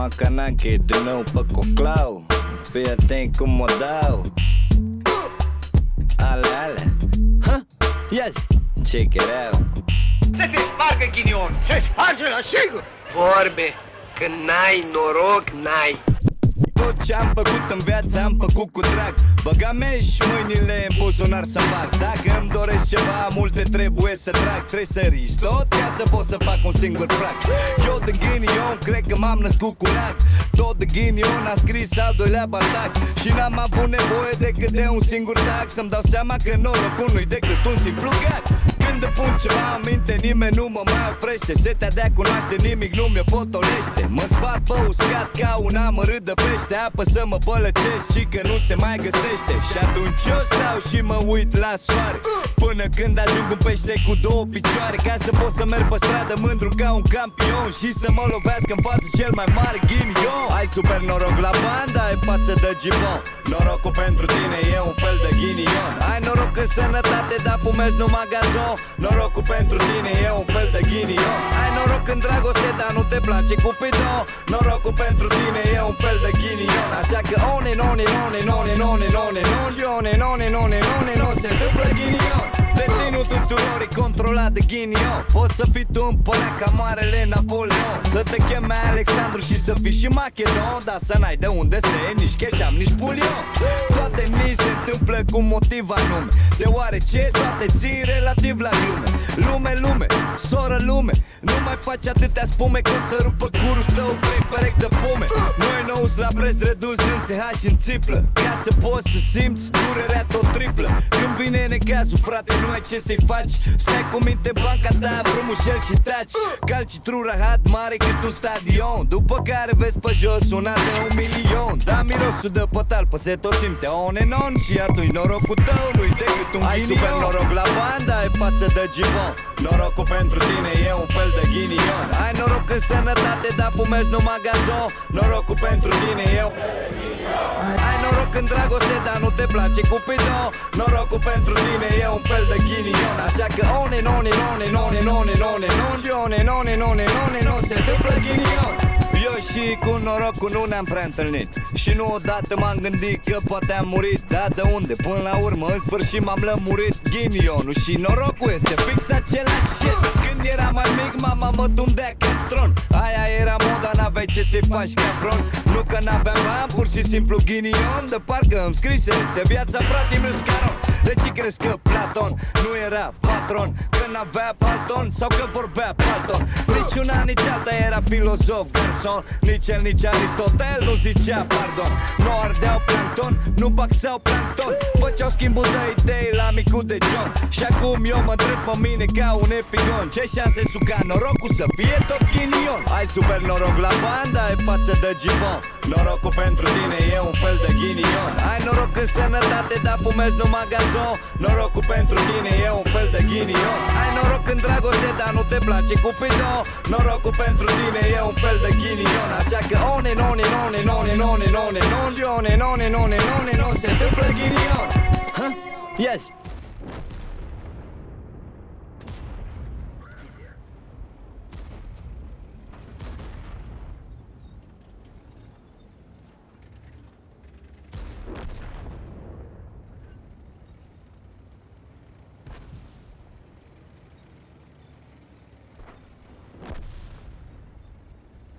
Macanache din nou pe coclau. Fii atent cum o dau. Ale, huh? Yes, check it out. Să se spargă ghinion, se sparge la sigur. Vorbe, că n-ai noroc, n-ai. Tot ce-am făcut în viață am făcut cu drag. Băga-mi și mâinile în buzunar să-mi bag. Dacă îmi doresc ceva, multe trebuie să trag. Trebuie să riști tot ca să pot să fac un singur prag. Eu din ghinion, cred că m-am născut cu lac. Tot de ghinion am scris al doilea bardac. Și n-am avut nevoie decât de un singur tag. Să-mi dau seama că norocul nu-i decât un simplu gag. Când îmi pun ceva în minte, nimeni nu mă mai oprește. Setea de a cunoaște nimic nu mi-o potolește. Mă spat pe uscat ca un amărât de pește. Apă să mă bălăcesc și că nu se mai găsește. Și atunci eu stau și mă uit la soare, până când ajung un pește cu două picioare. Ca să pot să merg pe stradă mândru ca un campion și să mă lovească în față cel mai mare ghinion. Ai super noroc la banda, ai față de gibon. Norocul pentru tine e un fel de ghinion. Ai noroc în sănătate, dar fumezi numai gazon. Norocul pentru tine e un fel de ghinion. Ai noroc în dragoste, dar nu te place Cupidon. Norocul pentru tine e un fel de ghinion. Așa că one, one, one, one, one, one, one, non se întâmplă ghinion. Destinul tuturor e controlat de ghinion. Poți să fii tu împărat ca marele Napoleon, să te cheme Alexandru și să fii și Macedon, dar să n-ai de unde să iei nici ketchup, nici bulion. Toate ni se întâmplă cu motiv anume, deoarece toate țin relativ la glume. Lume, soră lume, nu mai faci atâtea spume că o să rupă curul tău 3 perechi de pume. Noi nou la preț redus din SH în țiplă, ca să poți să simți durerea tot triplă. Când vine necazul, frate, nu ai ce să-i faci. Stai cu minte banca ta, frumușel și taci. Calci rahat mare cât un stadion, după care vezi pe jos una de 1.000.000. Da, mirosul de pătal, pe se tot simte on and on. Și atunci norocul tău nu-i decât un ghinion. Ai super noroc la banda, ai față de gibon. Norocul pentru tine e un fel de ghinion. Ai noroc în sănătate, dar fumezi numai gazon. Norocul pentru tine e un fel de ghinion. Ai noroc în dragoste, dar nu te place Cupidon. Norocul pentru tine e un fel de ghinion. Așa că one, one, one, one, one, one, non se întâmplă ghinion. Eu și cu norocul nu ne-am prea întâlnit și nu odată m-am gândit că poate am murit. Dar de unde? Până la urmă, în sfârșit m-am lămurit. Ghinionul și norocul este fix același shit. Când eram mai mic, mama mă tundea castron. Aia era moda, n-aveai ce să-i faci capron. Nu că n-aveam bani, pur și simplu ghinion. De parcă îmi scrisese viața frate-i meu scaron. De ce crezi că Platon nu era patron? Că n-avea palton sau că vorbea palton? Nici una, nici alta era filozof, garson. Nici el, nici Aristotel nu zicea pardon. Nu ardeau plancton, nu baxeau plancton. Făceau schimbul de idei la micul de John. Și acum eu mă întreb pe mine ca un epigon, ce șanse sunt ca norocul să fie tot ghinion? Ai super noroc la banda, ai față de gibon. Norocul pentru tine e un fel de ghinion. Ai noroc în sănătate, dar fumezi numai gazon. Norocul pentru tine e un fel de ghinion. Ai noroc în dragoste, dar nu te place Cupidon. Norocul pentru tine e un fel de ghinion. Așa că one, one, one, one, one, one, non se întâmplă ghinion. Huh? Yes.